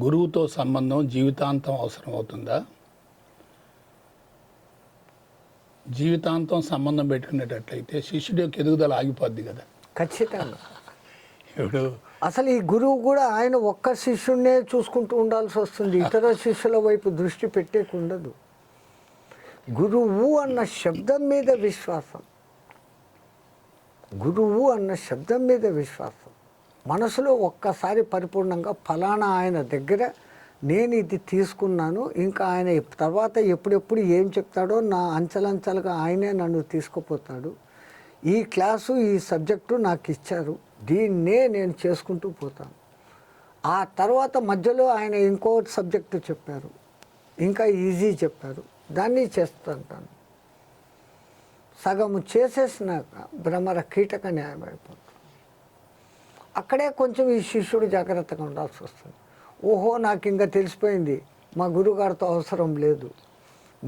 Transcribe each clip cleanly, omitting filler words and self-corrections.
గురువుతో సంబంధం జీవితాంతం అవసరం అవుతుందా? జీవితాంతం సంబంధం పెట్టుకునేటట్లయితే శిష్యుడి యొక్క ఎదుగుదల ఆగిపోద్ది కదా. ఖచ్చితంగా. ఇప్పుడు అసలు ఈ గురువు కూడా ఆయన ఒక్క శిష్యుడినే చూసుకుంటూ ఉండాల్సి వస్తుంది, ఇతర శిష్యుల వైపు దృష్టి పెట్టేకుండదు. గురువు అన్న శబ్దం మీద విశ్వాసం, గురువు అన్న శబ్దం మీద విశ్వాసం మనసులో ఒక్కసారి పరిపూర్ణంగా ఫలానా ఆయన దగ్గర నేను ఇది తీసుకున్నాను, ఇంకా ఆయన తర్వాత ఎప్పుడెప్పుడు ఏం చెప్తాడో నా అంచెలంచెలుగా ఆయనే నన్ను తీసుకుపోతాడు, ఈ క్లాసు ఈ సబ్జెక్టు నాకు ఇచ్చారు, దీన్నే నేను చేసుకుంటూ పోతాను. ఆ తర్వాత మధ్యలో ఆయన ఇంకో సబ్జెక్టు చెప్పారు, ఇంకా ఈజీ చెప్పారు, దాన్ని చేస్తుంటాను. సగము చేసేసినాక భ్రమర కీటక న్యాయం అయిపోతుంది. అక్కడే కొంచెం ఈ శిష్యుడు జాగ్రత్తగా ఉండాల్సి వస్తుంది. ఓహో నాకు ఇంకా తెలిసిపోయింది, మా గురువుగారితో అవసరం లేదు,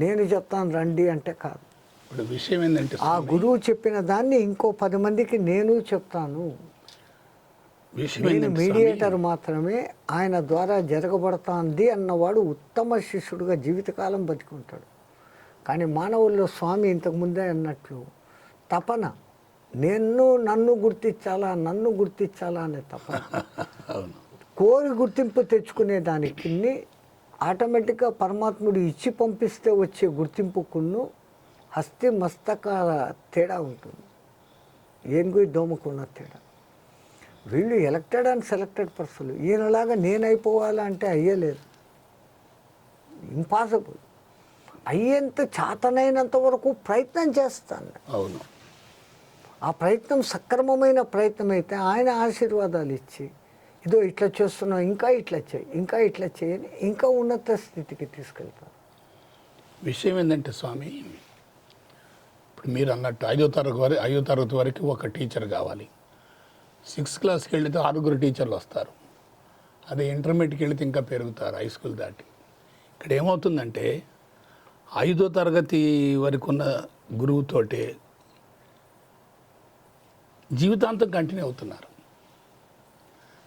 నేను చెప్తాను రండి అంటే కాదు. ఇప్పుడు విషయం ఏంటంటే ఆ గురువు చెప్పిన దాన్ని ఇంకో 10 మందికి నేను చెప్తాను. నేను మీడియేటర్ మాత్రమే, ఆయన ద్వారా జరగబడుతుంది అన్నవాడు ఉత్తమ శిష్యుడుగా జీవితకాలం బతికుంటాడు. కానీ మానవుల్లో స్వామి ఇంతకుముందే అన్నట్లు తపన, నన్ను గుర్తించాలా అనే తపన, కోరి గుర్తింపు తెచ్చుకునే దానికి ఆటోమేటిక్గా పరమాత్ముడు ఇచ్చి పంపిస్తే వచ్చే గుర్తింపుకును హస్తి మస్తక తేడా ఉంటుంది, ఏనుగు దోమకున్న తేడా. వీళ్ళు ఎలక్టెడ్ అండ్ సెలెక్టెడ్ పర్సన్, ఈయనలాగా నేనైపోవాలంటే అయ్యలేదు, ఇంపాసిబుల్. అయ్యేంత చేతనైనంత వరకు ప్రయత్నం చేస్తాను. అవును, ఆ ప్రయత్నం సక్రమమైన ప్రయత్నం అయితే ఆయన ఆశీర్వాదాలు ఇచ్చి ఇదో ఇట్లా చేస్తున్నావు, ఇంకా ఇట్లా చేయి, ఇంకా ఇట్లా చేయని ఇంకా ఉన్నత స్థితికి తీసుకెళ్తారు. విషయం ఏంటంటే స్వామి, ఇప్పుడు మీరు అన్నట్టు 5వ తరగతి వరకు ఒక టీచర్ కావాలి, 6th క్లాస్కి వెళితే 6 టీచర్లు వస్తారు, అదే ఇంటర్మీడియట్కి వెళితే ఇంకా పెరుగుతారు హై స్కూల్ దాటి. ఇక్కడ ఏమవుతుందంటే 5వ తరగతి వరకు ఉన్న గురువుతోటే జీవితాంతం కంటిన్యూ అవుతున్నారు.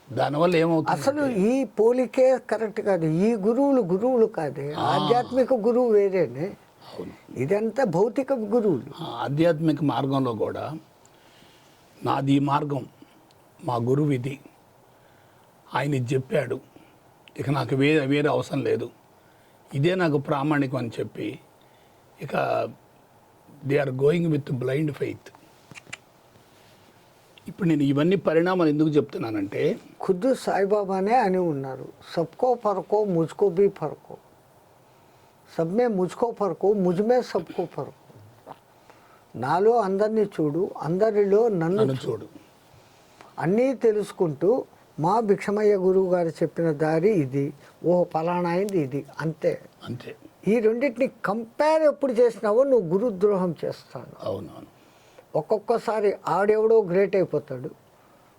దానివల్ల ఏమవుతుంది, అసలు ఈ పోలికే కరెక్ట్ కాదు. ఈ గురువులు కాదే, ఆధ్యాత్మిక గురువు వేరేనే. ఇదంతా భౌతిక గురువులు. ఆధ్యాత్మిక మార్గంలో కూడా నాది ఈ మార్గం, మా గురువు ఇది, ఆయన ఇది చెప్పాడు, ఇక నాకు వేరే అవసరం లేదు, ఇదే నాకు ప్రామాణికం అని చెప్పి ఇక they are going with blind faith. ఇప్పుడు నేను ఇవన్నీ పరిణామాలు ఎందుకు చెప్తున్నానంటే, ఖుద్దు సాయిబాబానే అని ఉన్నారు, సబ్కో ఫర్కో ముజ్కో బీ ఫర్కో, సబ్మే ముజ్కో ఫర్కో ముజ్మే సబ్కో ఫర్కో. నాలో అందరినీ చూడు, అందరిలో నన్ను చూడు. అన్నీ తెలుసుకుంటూ మా భిక్షమయ్య గురువు గారు చెప్పిన దారి ఇది, ఓ ఫలానా అయింది ఇది, అంతే. ఈ రెండింటిని కంపేర్ ఎప్పుడు చేసినావో నువ్వు గురుద్రోహం చేస్తాను. అవునవును. ఒక్కొక్కసారి ఆడెవడో గ్రేట్ అయిపోతాడు,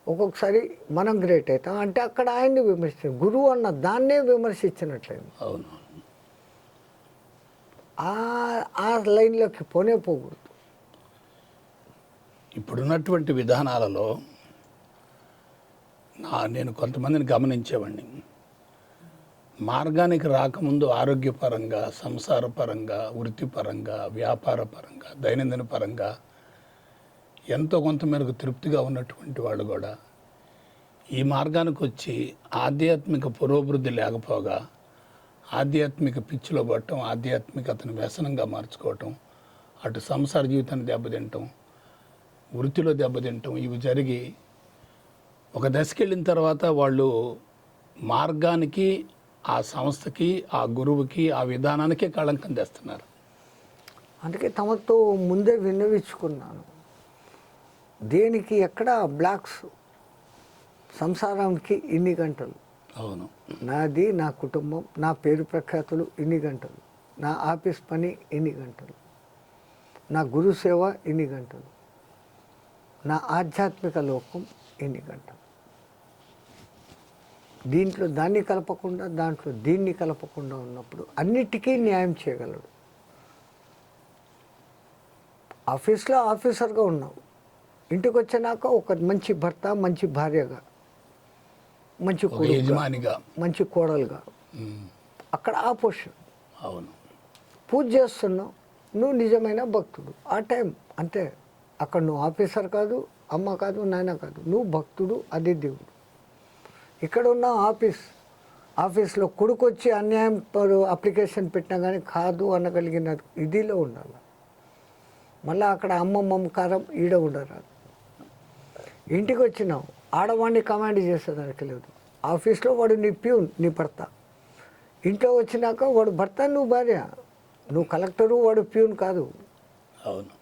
ఒక్కొక్కసారి మనం గ్రేట్ అవుతాం. అంటే అక్కడ ఆయన్ని విమర్శించాం, గురువు అన్న దాన్నే విమర్శించినట్లయింది. అవును, ఆ లైన్లోకి పోకూడదు. ఇప్పుడున్నటువంటి విధానాలలో నేను కొంతమందిని గమనించేవాడిని, మార్గానికి రాకముందు ఆరోగ్యపరంగా, సంసారపరంగా, వృత్తిపరంగా, వ్యాపారపరంగా, దైనందిన పరంగా ఎంతో కొంత మేరకు తృప్తిగా ఉన్నటువంటి వాళ్ళు కూడా ఈ మార్గానికి వచ్చి ఆధ్యాత్మిక పురోభివృద్ధి లేకపోగా ఆధ్యాత్మిక పిచ్చిలో పడటం, ఆధ్యాత్మికతను వ్యసనంగా మార్చుకోవటం, అటు సంసార జీవితాన్ని దెబ్బతింటం, వృత్తిలో దెబ్బతింటం, ఇవి జరిగి ఒక దశకి వెళ్ళిన తర్వాత వాళ్ళు మార్గానికి, ఆ సంస్థకి, ఆ గురువుకి, ఆ విధానానికే కళంకం తెస్తున్నారు. అందుకే తమతో ముందే విన్నవించుకున్నాను, దేనికి ఎక్కడ బ్లాక్స్, సంసారానికి ఇన్ని గంటలు, అవును, నాది, నా కుటుంబం, నా పేరు ప్రఖ్యాతులు ఇన్ని గంటలు, నా ఆఫీస్ పని ఇన్ని గంటలు, నా గురు సేవ ఇన్ని గంటలు, నా ఆధ్యాత్మిక లోకం ఇన్ని గంటలు. దీంట్లో దాన్ని కలపకుండా, దాంట్లో దీన్ని కలపకుండా ఉన్నప్పుడు అన్నిటికీ న్యాయం చేయగలడు. ఆఫీస్లో ఆఫీసర్గా ఉన్నావు, ఇంటికి వచ్చినాక ఒక మంచి భర్త, మంచి భార్యగా, మంచి ఒక కొడుకుగా, యజమానిగా. మంచి కోడలుగా. ఉమ్, అక్కడ ఆ పొజిషన్. అవును. పూజ చేస్తున్నావు, నువ్వు నిజమైన భక్తుడు ఆ టైం అంతే. అక్కడ నువ్వు ఆఫీసర్ కాదు, అమ్మ కాదు, నాయన కాదు, నువ్వు భక్తుడు, అది దేవుడు. ఇక్కడ ఉన్న ఆఫీస్లో కొడుకు వచ్చి అన్యాయం అప్లికేషన్ పెట్టినా కానీ కాదు అనగలిగిన ఇదిలో ఉండాలి. మళ్ళీ అక్కడ అమ్మ మమకారం ఈడ ఉండరాదు. ఇంటికి వచ్చినావు, ఆడవాడిని కమాండ్ చేసేదానికి లేదు. ఆఫీస్లో వాడు నీ ప్యూన్, నీ భర్త. ఇంట్లో వచ్చినాక వాడు భర్త, నువ్వు భార్య. నువ్వు కలెక్టరు, వాడు ప్యూన్ కాదు. అవును.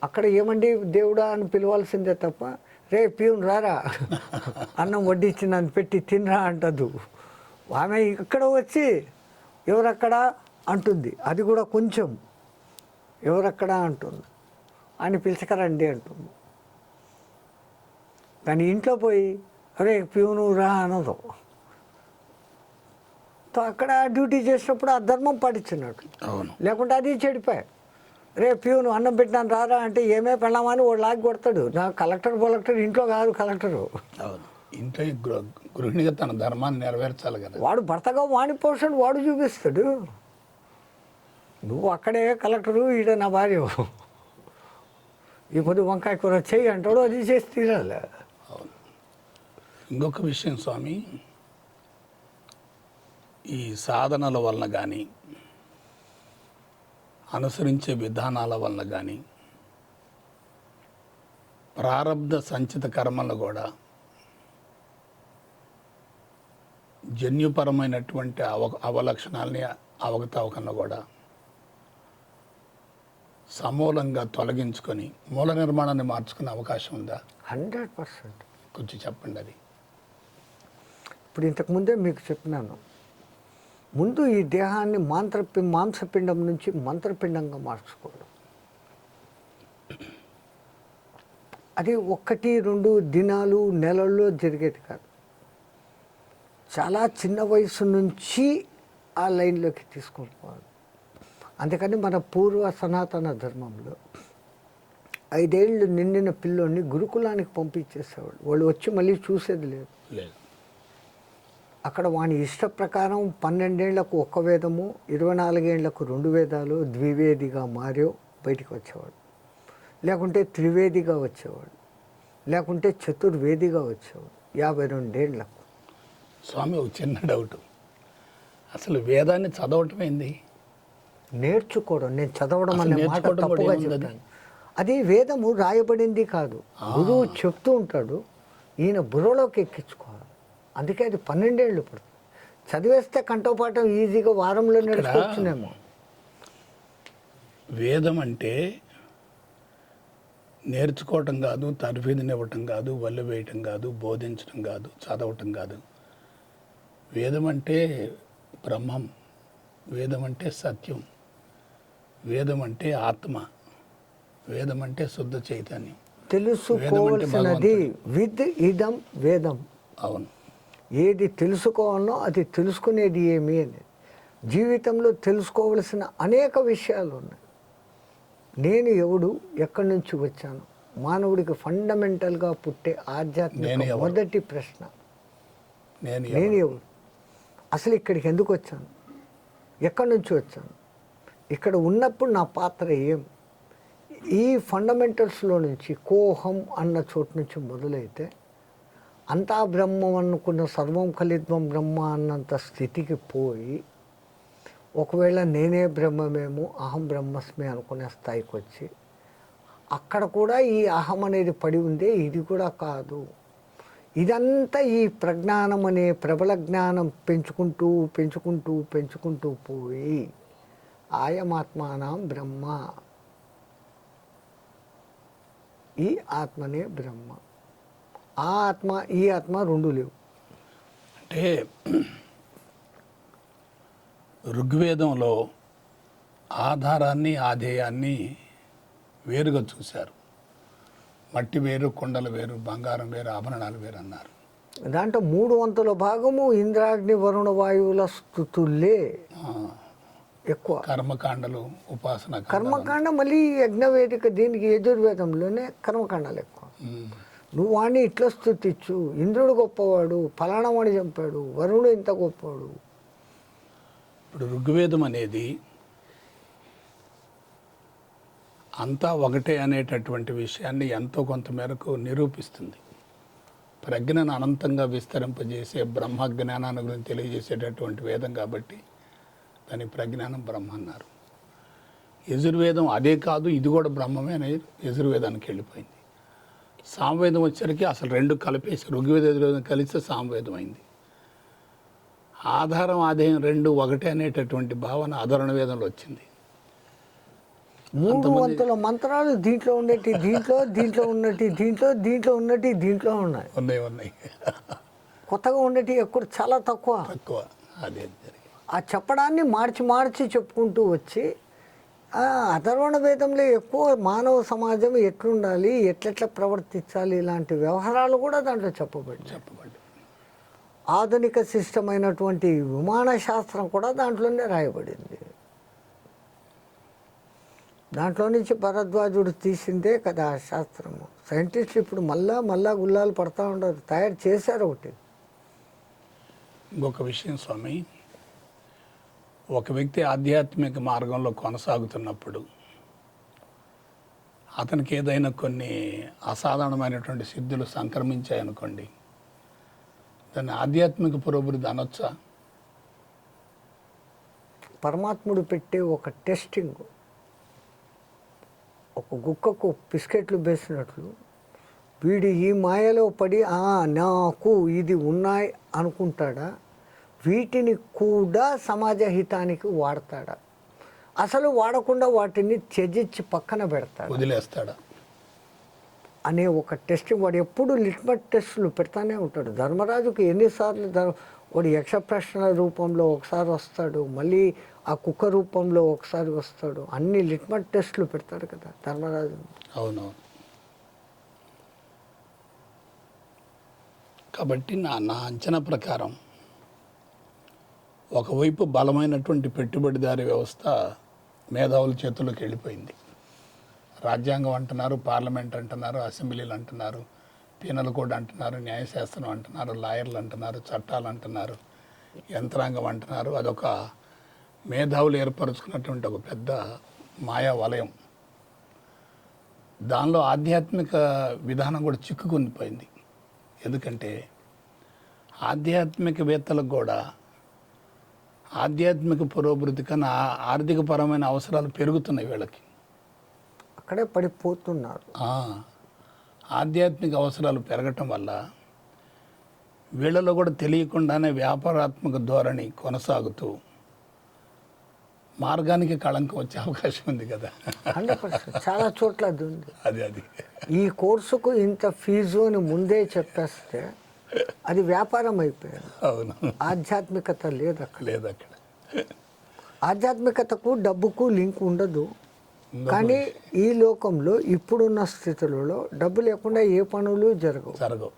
అక్కడ ఏమండి దేవుడా అని పిలవాల్సిందే తప్ప, రే ప్యూన్ రారా, అన్నం వడ్డించి నన్ను పెట్టి తినరా అంటదు. ఆమె ఇక్కడ వచ్చి ఎవరక్కడ అంటుంది, అది కూడా కొంచెం ఎవరక్కడ అంటుంది, అని పిలిచకరండి అంటుంది. కానీ ఇంట్లో పోయి అరే ప్యూను రా అనదు. అక్కడ డ్యూటీ చేసినప్పుడు ఆ ధర్మం పాటించినట్టు. అవును. లేకుంటే అది చెడిపోయాయి. రే ప్యూను అన్నం పెట్టినాను రారా అంటే ఏమే పెళ్ళామని వాడు లాగి కొడతాడు. నా కలెక్టర్ ఇంట్లో కాదు కలెక్టరు. అవును. ఇంట్లో గృహిణిగా తన ధర్మాన్ని నెరవేర్చాలి కదా. వాడు భర్తగా వాడి పోర్షన్ వాడు చూపిస్తాడు. నువ్వు అక్కడే కలెక్టరు, ఈడ నా భార్య, ఈ పొద్దు వంకాయ కూర చెయ్యి అంటాడు, అది చేసి తీరాలి. అవును. ఇంకొక విషయం స్వామి, ఈ సాధనల వలన కానీ అనుసరించే విధానాల వలన కానీ ప్రారబ్ధ సంచిత కర్మలు కూడా జన్యుపరమైనటువంటి అవలక్షణాలని అవకతవకలను కూడా సమూలంగా తొలగించుకొని మూల నిర్మాణాన్ని మార్చుకునే అవకాశం ఉందా? 100%. కొంచెం చెప్పండి అది. ఇప్పుడు ఇంతకుముందే మీకు చెప్పినాను, ముందు ఈ దేహాన్ని మాంసపిండం నుంచి మంత్రపిండంగా మార్చుకోవడం. అది 1-2 దినాలు నెలల్లో జరిగేది కాదు. చాలా చిన్న వయసు నుంచి ఆ లైన్లోకి తీసుకొని పోవాలి. అందుకని మన పూర్వ సనాతన ధర్మంలో 5 ఏళ్ళు నిండిన పిల్లోని గురుకులానికి పంపించేసేవాళ్ళు. వాళ్ళు వచ్చి మళ్ళీ చూసేది లేదు. అక్కడ వాని ఇష్ట ప్రకారం 12 ఏళ్లకు 1 వేదము, 24 ఏళ్లకు 2 వేదాలు ద్వివేదిగా మారో బయటికి వచ్చేవాడు. లేకుంటే త్రివేదిగా వచ్చేవాడు, లేకుంటే చతుర్వేదిగా వచ్చేవాడు 52 ఏళ్లకు. స్వామి, ఒక చిన్న డౌట్, అసలు వేదాన్ని చదవటం ఏంది? నేర్చుకోవడం. నేను చదవడం అనే మాట నేర్చుకోవడం కూడా తప్పుగా ఏముంది? చెప్తాను. అది వేదము రాయబడింది కాదు, గురువు చెప్తూ ఉంటాడు, ఈయన బుర్రలోకి ఎక్కించుకోవాలి. అందుకే అది 12 ఏళ్ళు పడుతుంది. చదివేస్తే కంఠోపాఠం ఈజీగా వారంలో నేర్చుకోవచ్చునేమో. వేదం అంటే నేర్చుకోవటం కాదు, తర్ఫీదునివ్వటం కాదు, వల్లు వేయటం కాదు, బోధించడం కాదు, చదవటం కాదు. వేదం అంటే బ్రహ్మం, వేదం అంటే సత్యం, వేదం అంటే ఆత్మ, వేదం అంటే శుద్ధ చైతన్యం. తెలుసుకోవాల్సినది విత్ ఇదం వేదం. అవును. ఏది తెలుసుకోవాలనో అది తెలుసుకునేది ఏమి అనేది. జీవితంలో తెలుసుకోవలసిన అనేక విషయాలు ఉన్నాయి. నేను ఎవడు, ఎక్కడి నుంచి వచ్చాను, మానవుడికి ఫండమెంటల్గా పుట్టే ఆధ్యాత్మిక మొదటి ప్రశ్న నేను ఎవడు, అసలు ఇక్కడికి ఎందుకు వచ్చాను, ఎక్కడి నుంచి వచ్చాను, ఇక్కడ ఉన్నప్పుడు నా పాత్ర ఏం. ఈ ఫండమెంటల్స్లో నుంచి కోహం అన్న చోటు నుంచి మొదలైతే అంతా బ్రహ్మం అనుకున్న సర్వం కలిద్వం బ్రహ్మ అన్నంత స్థితికి పోయి, ఒకవేళ నేనే బ్రహ్మమేమో, అహం బ్రహ్మస్మి అనుకునే స్థాయికి వచ్చి, అక్కడ కూడా ఈ అహం అనేది పడి ఉందే, ఇది కూడా కాదు. ఇదంతా ఈ ప్రజ్ఞానం అనే ప్రబల జ్ఞానం పెంచుకుంటూ పెంచుకుంటూ పెంచుకుంటూ పోయి ఆయమాత్మానం బ్రహ్మ, ఈ ఆత్మనే బ్రహ్మ. ఆ ఆత్మ ఈ ఆత్మ రెండు లేవు. అంటే ఋగ్వేదంలో ఆధారాన్ని ఆధేయాన్ని వేరుగా చూశారు. మట్టి వేరు, కొండలు వేరు, బంగారం వేరు, ఆభరణాలు వేరు అన్నారు. దాంట్లో 3/4 భాగము ఇంద్రాగ్ని వరుణ వాయువుల స్థుతులే ఎక్కువ. కర్మకాండలు, ఉపాసన కర్మకాండ మళ్ళీ యజ్ఞవేదిక, దీనికి యజుర్వేదంలోనే కర్మకాండాలు ఎక్కువ. నువ్వు వాడిని ఇట్లా స్తుతించు, ఇంద్రుడు గొప్పవాడు, ఫలానా వాడిని చంపాడు, వరుణుడు ఇంత గొప్పవాడు. ఇప్పుడు ఋగ్వేదం అనేది అంతా ఒకటే అనేటటువంటి విషయాన్ని ఎంతో కొంత మేరకు నిరూపిస్తుంది. ప్రజ్ఞను అనంతంగా విస్తరింపజేసే బ్రహ్మ జ్ఞానాన్ని గురించి తెలియజేసేటటువంటి వేదం కాబట్టి దాని ప్రజ్ఞానం బ్రహ్మ అన్నారు. యజుర్వేదం అదే కాదు, ఇది కూడా బ్రహ్మమే అనేది యజుర్వేదానికి వెళ్ళిపోయింది. సామవేదం వచ్చరికి అసలు రెండు కలిపేసి ఋగ్వేద యజుర్వేదం కలిస్తే సామవేదం అయింది. ఆధారం ఆధేయం రెండు ఒకటే అనేటటువంటి భావన అధర్వణ వేదంలో వచ్చింది. 3 వంతుల మంత్రాలు దీంట్లో ఉండేటి దీంట్లో, దీంట్లో ఉన్నటి దీంట్లో, దీంట్లో ఉన్నటి దీంట్లో ఉన్నాయి. ఉన్నాయి కొత్తగా ఉండేటి ఎక్కువ, చాలా తక్కువ. అదే జరిగింది. ఆ చెప్పడాన్ని మార్చి చెప్పుకుంటూ వచ్చి అధర్వణ వేదంలో ఎక్కువ మానవ సమాజం ఎట్లుండాలి, ఎట్లెట్లా ప్రవర్తించాలి, ఇలాంటి వ్యవహారాలు కూడా దాంట్లో చెప్పబడి ఆధునిక సిస్టమ్ అయినటువంటి విమాన శాస్త్రం కూడా దాంట్లోనే రాయబడింది. దాంట్లో నుంచి భరద్వాజుడు తీసిందే కదా ఆ శాస్త్రము. సైంటిస్టులు ఇప్పుడు మళ్ళా గుల్లాలు పడతా ఉండరు, తయారు చేశారు ఒకటి. ఇంకొక విషయం స్వామి, ఒక వ్యక్తి ఆధ్యాత్మిక మార్గంలో కొనసాగుతున్నప్పుడు అతనికి ఏదైనా కొన్ని అసాధారణమైనటువంటి సిద్ధులు సంక్రమించాయనుకోండి, దాన్ని ఆధ్యాత్మిక పురోభివృద్ధి అనొచ్చా? పరమాత్ముడు పెట్టే ఒక టెస్టింగ్, ఒక గుక్కకు బిస్కెట్లు వేసినట్లు వీడు ఈ మాయలో పడి నాకు ఇది ఉన్నాయి అనుకుంటాడా, వీటిని కూడా సమాజ హితానికి వాడతాడా, అసలు వాడకుండా వాటిని త్యజించి పక్కన పెడతాడు, వదిలేస్తాడా అనే ఒక టెస్టింగ్. వాడు ఎప్పుడు లిట్మస్ టెస్టులు పెడతానే ఉంటాడు. ధర్మరాజుకి ఎన్నిసార్లు వాడు యక్ష ప్రశ్నల రూపంలో ఒకసారి వస్తాడు, మళ్ళీ ఆ కుక్క రూపంలో ఒకసారి వస్తాడు. అన్ని లిట్మస్ టెస్టులు పెడతాడు కదా ధర్మరాజు. అవునవును. కాబట్టి నా అంచనా ప్రకారం ఒకవైపు బలమైనటువంటి పెట్టుబడిదారీ వ్యవస్థ మేధావుల చేతుల్లోకి వెళ్ళిపోయింది. రాజ్యాంగం అంటున్నారు, పార్లమెంట్ అంటున్నారు, అసెంబ్లీలు అంటున్నారు, పీనల్ కోడ్ అంటున్నారు, న్యాయశాస్త్రం అంటున్నారు, లాయర్లు అంటున్నారు, చట్టాలు అంటున్నారు, యంత్రాంగం అంటున్నారు. అదొక మేధావులు ఏర్పరచుకున్నటువంటి ఒక పెద్ద మాయా వలయం. దానిలో ఆధ్యాత్మిక విధానం కూడా చిక్కుకునిపోయింది. ఎందుకంటే ఆధ్యాత్మికవేత్తలకు కూడా ఆధ్యాత్మిక పురోభివృద్ధి కన్నా ఆర్థికపరమైన అవసరాలు పెరుగుతున్నాయి. వీళ్ళకి అక్కడే పడిపోతున్నారు. ఆధ్యాత్మిక అవసరాలు పెరగటం వల్ల వీళ్ళలో కూడా తెలియకుండానే వ్యాపారాత్మక ధోరణి కొనసాగుతూ మార్గానికి కళంకం వచ్చే అవకాశం ఉంది కదా. 100% చాలా చోట్ల అది ఉంది. అది ఈ కోర్సుకు ఇంత ఫీజు అని ముందే చెప్పేస్తే అది వ్యాపారం అయిపోయింది. అవును, ఆధ్యాత్మికత లేదు అక్కడ. ఆధ్యాత్మికతకు డబ్బుకు లింక్ ఉండదు. కానీ ఈ లోకంలో ఇప్పుడున్న స్థితులలో డబ్బు లేకుండా ఏ పనులు జరగవు.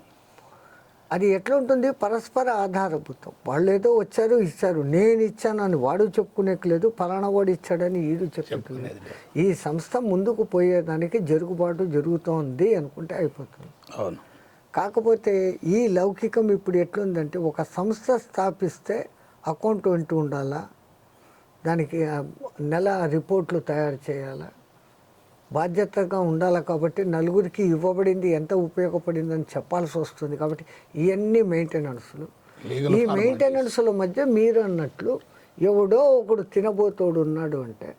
అది ఎట్లా ఉంటుంది? పరస్పర ఆధారభూతం. వాళ్ళు ఏదో వచ్చారు ఇచ్చారు, నేను ఇచ్చానని వాడు చెప్పుకునేట్లేదు, ఫలానా వాడు ఇచ్చాడని వీడు చెప్పుకోలేదు. ఈ సంస్థ ముందుకు పోయేదానికి జరుగుబాటు జరుగుతోంది అనుకుంటే అయిపోతుంది. అవును. కాకపోతే ఈ లౌకికం ఇప్పుడు ఎట్లుందంటే, ఒక సంస్థ స్థాపిస్తే అకౌంటెంట్ ఉండాలా, దానికి నెల రిపోర్ట్లు తయారు చేయాలా, బాధ్యతగా ఉండాలి. కాబట్టి నలుగురికి ఇవ్వబడింది ఎంత ఉపయోగపడిందని చెప్పాల్సి వస్తుంది. కాబట్టి ఇవన్నీ మెయింటెనెన్స్లు. ఈ మెయింటెనెన్స్ల మధ్య మీరు అన్నట్లు ఎవడో ఒకడు తినబోతోడు ఉన్నాడు అంటే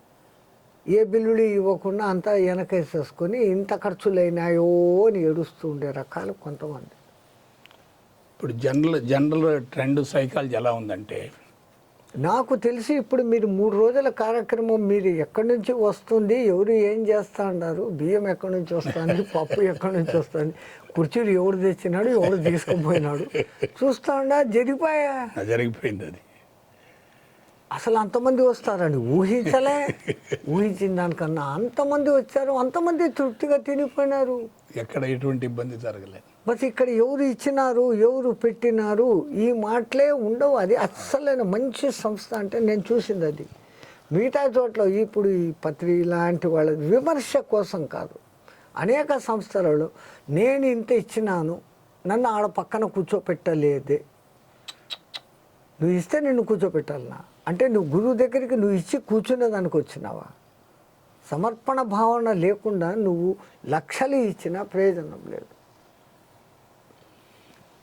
ఏ బిల్లులు ఇవ్వకుండా అంతా వెనకేసేసుకొని ఇంత ఖర్చులైనాయో అని ఏడుస్తూ ఉండే రకాలు కొంతమంది. ఇప్పుడు జనరల్ ట్రెండ్ సైకాలజీ ఎలా ఉందంటే, నాకు తెలిసి ఇప్పుడు మీరు 3 రోజుల కార్యక్రమం మీరు ఎక్కడి నుంచి వస్తుంది, ఎవరు ఏం చేస్తా అన్నారు, బియ్యం ఎక్కడి నుంచి వస్తుంది, పప్పు ఎక్కడి నుంచి వస్తుంది, కుర్చీలు ఎవడు తెచ్చినాడు, ఎవడు తీసుకుపోయినాడు చూస్తా ఉండా జరిగిపోయింది. అది అసలు అంతమంది వస్తారని ఊహించిన దానికన్నా అంతమంది వచ్చారు, అంతమంది తృప్తిగా తినిపోయినారు, ఎక్కడ ఎటువంటి ఇబ్బంది జరగలేదు. బట్ ఇక్కడ ఎవరు ఇచ్చినారు, ఎవరు పెట్టినారు, ఈ మాటలే ఉండవు. అది అస్సలైన మంచి సంస్థ అంటే నేను చూసింది అది. మిగతా చోట్ల ఇప్పుడు ఈ పత్రి లాంటి వాళ్ళ విమర్శ కోసం కాదు, అనేక సంస్థలలో నేను ఇంత ఇచ్చినాను, నన్ను ఆడ పక్కన కూర్చోపెట్టలేదే. నువ్వు ఇస్తే నిన్ను కూర్చోపెట్టాలనా? అంటే నువ్వు గురువు దగ్గరికి నువ్వు ఇచ్చి కూర్చునే దానికి వచ్చినావా? సమర్పణ భావన లేకుండా నువ్వు లక్షలు ఇచ్చినా ప్రయోజనం లేదు.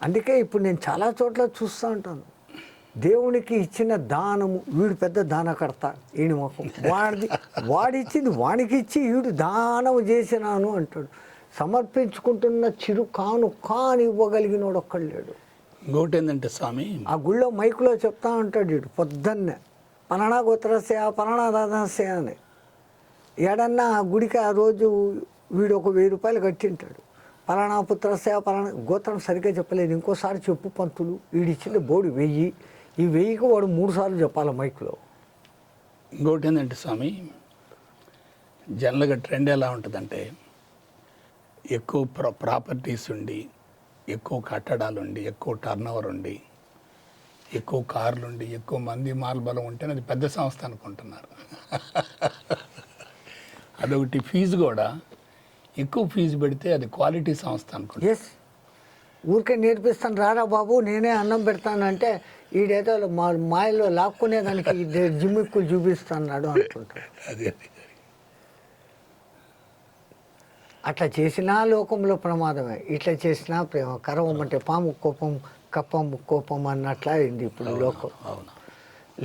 అందుకే ఇప్పుడు నేను చాలా చోట్ల చూస్తూ ఉంటాను, దేవునికి ఇచ్చిన దానము, వీడు పెద్ద దానకర్త, ఈయన ముఖం వాడిచ్చింది వానికి ఇచ్చి వీడు దానము చేసినాను అంటాడు. సమర్పించుకుంటున్న చిరు కాని ఇవ్వగలిగినోడు ఒక్కడు లేడు. ఇంకోటి ఏంటంటే స్వామి, ఆ గుళ్ళో మైకులో చెప్తా ఉంటాడు వీడు పొద్దున్నే, పలానా గోత్రస్య పలానా దాదాస్య అని. ఏడన్నా ఆ గుడికి ఆ రోజు వీడు ఒక 1000 రూపాయలు కట్టింటాడు. పలానా పుత్రస్య పలానా గోత్రం సరిగ్గా చెప్పలేదు, ఇంకోసారి చెప్పు పంతులు, వీడిచ్చింది బోడి 1000, ఈ 1000కి వాడు 3 సార్లు చెప్పాలి మైకులో. ఇంకోటి ఏంటంటే స్వామి, జనరల్గా ట్రెండ్ ఎలా ఉంటుందంటే, ఎక్కువ ప్రాపర్టీస్ ఉండి, ఎక్కువ కట్టడాలు ఉండి, ఎక్కువ టర్న్ ఓవర్ ఉండి, ఎక్కువ కార్లు ఉండి, ఎక్కువ మంది మాల్బలం ఉంటేనే అది పెద్ద సంస్థ అనుకుంటున్నారు. అదొకటి. ఫీజు కూడా ఎక్కువ ఫీజు పెడితే అది క్వాలిటీ సంస్థ అనుకుంటున్నారు. ఎస్, ఊరికే నేర్పిస్తాను రారా బాబు నేనే అన్నం పెడతానంటే ఈడేదో మాయలో లాక్కునేదానికి జిమ్మిక్కులు చూపిస్తున్నాడు అనుకుంటాడు. అది అట్లా చేసినా లోకంలో ప్రమాదమే, ఇట్లా చేసినా ప్రేమ. కరవమంటే పాము కోపం, కప్పము కోపం అన్నట్లా అయింది ఇప్పుడు లోకం.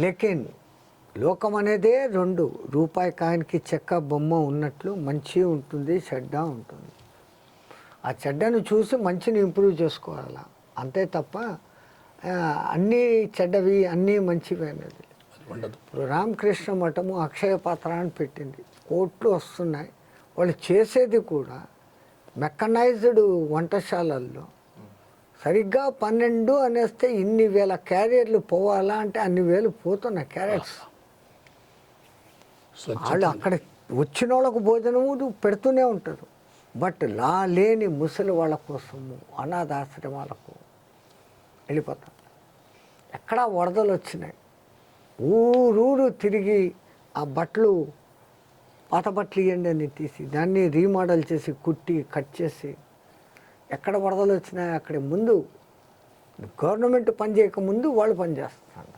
లేకిన్ లోకం అనేదే 2 రూపాయి కాయిన్కి చెక్క బొమ్మ ఉన్నట్లు మంచి ఉంటుంది, చెడ్డ ఉంటుంది. ఆ చెడ్డను చూసి మంచిని ఇంప్రూవ్ చేసుకోవాలా, అంతే తప్ప అన్నీ చెడ్డవి అన్నీ మంచివి అనేది ఉండదు. ఇప్పుడు రామకృష్ణ మఠము అక్షయ పాత్ర అని పెట్టింది, కోట్లు వస్తున్నాయి. వాళ్ళు చేసేది కూడా మెకనైజ్డ్ వంటశాలల్లో. సరిగ్గా 12 అనేస్తే ఇన్ని వేల క్యారియర్లు పోవాలా అంటే అన్ని వేలు పోతున్నాయి క్యారెట్స్. వాళ్ళు అక్కడ వచ్చిన వాళ్ళకు భోజనము పెడుతూనే ఉంటారు. బట్ లేని ముసలి వాళ్ళ కోసము అనాథాశ్రమాలకు వెళ్ళిపోతారు. ఎక్కడా వరదలు వచ్చినాయి, ఊరూరు తిరిగి ఆ బట్టలు, పాత బట్టలు ఇవ్వండి అని తీసి దాన్ని రీమోడల్ చేసి కుట్టి కట్ చేసి, ఎక్కడ వరదలు వచ్చినాయి అక్కడ ముందు గవర్నమెంట్ పని చేయకముందు వాళ్ళు పనిచేస్తున్నారు.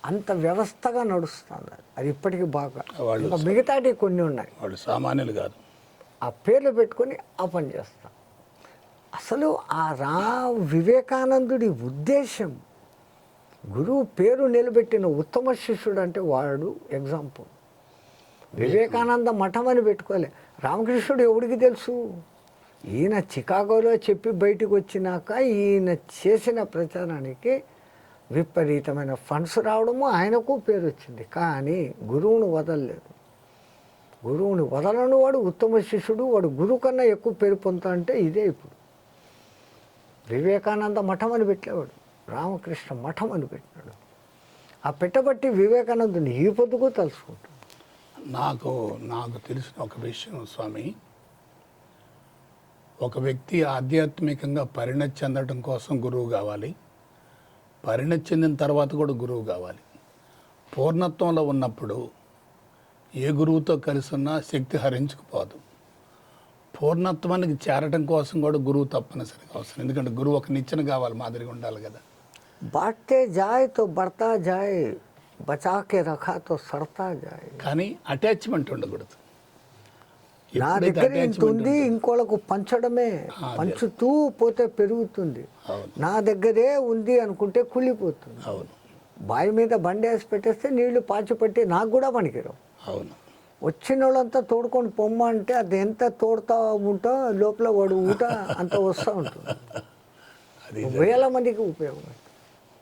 అంత వ్యవస్థగా నడుస్తుంది అది ఇప్పటికీ బాగా. ఇంకా మిగతాటి కొన్ని ఉన్నాయి, వాళ్ళు సామాన్యులు కాదు, ఆ పేర్లు పెట్టుకొని ఆ పని చేస్తాం. అసలు ఆ వివేకానందుడి ఉద్దేశం, గురువు పేరు నిలబెట్టిన ఉత్తమ శిష్యుడు అంటే వాడు ఎగ్జాంపుల్. వివేకానంద మఠం అని పెట్టుకోలే. రామకృష్ణుడు ఎవడికి తెలుసు? ఈయన చికాగోలో చెప్పి బయటకు వచ్చినాక ఈయన చేసిన ప్రచారానికి విపరీతమైన ఫండ్స్ రావడము, ఆయనకు పేరు వచ్చింది. కానీ గురువును వదలలేదు. గురువుని వదలను వాడు ఉత్తమ శిష్యుడు, వాడు గురువు కన్నా ఎక్కువ పేరు పొందుతా అంటే ఇదే. ఇప్పుడు వివేకానంద మఠం అని పెట్టేవాడు, రామకృష్ణ మఠం అని పెట్టినాడు. ఆ పెట్టబట్టి వివేకానందుని ఈ పొద్దుకు తలుచుకుంటాడు. నాకు తెలిసిన ఒక విషయం స్వామి, ఒక వ్యక్తి ఆధ్యాత్మికంగా పరిణతి చెందడం కోసం గురువు కావాలి, పరిణతి చెందిన తర్వాత కూడా గురువు కావాలి. పూర్ణత్వంలో ఉన్నప్పుడు ఏ గురువుతో కలిసి ఉన్నా శక్తి హరించుకుపోదు. పూర్ణత్వానికి చేరటం కోసం కూడా గురువు తప్పనిసరిగా అవసరం. ఎందుకంటే గురువు ఒక నిచ్చెన కావాలి, మాదిరిగా ఉండాలి కదా. బాటే జాయ్ తో బడతా జాయ్, బచాకే రఖా తో సడతా జాయ్. కానీ అటాచ్మెంట్ ఉండకూడదు. నా దగ్గర ఇంత ఉంది ఇంకోళ్ళకు పంచడమే, పంచుతూ పోతే పెరుగుతుంది. నా దగ్గరే ఉంది అనుకుంటే కుళ్ళిపోతుంది. అవును. బావి మీద బండి వేసి పెట్టేస్తే నీళ్లు పాచిపట్టి నాకు కూడా పనికిరావు. అవును. వచ్చిన వాళ్ళంతా తోడుకొని పొమ్మ అంటే అది ఎంత తోడుతా ఉంటా లోపల వాడు ఊట అంత వస్తూ ఉంటుంది. అది 1000 మందికి ఉపయోగం.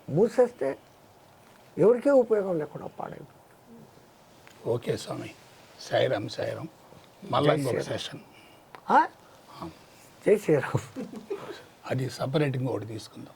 మూసేస్తే ఎవరికీ ఉపయోగం లేకుండా పాడైపోతుంది. ఓకే స్వామి, సాయిరామ్ సాయిరామ్. మళ్ళీ ఇంకొక సెషన్ జై శ్రీరామ్. అది సపరేట్గా ఒకటి తీసుకుందాం.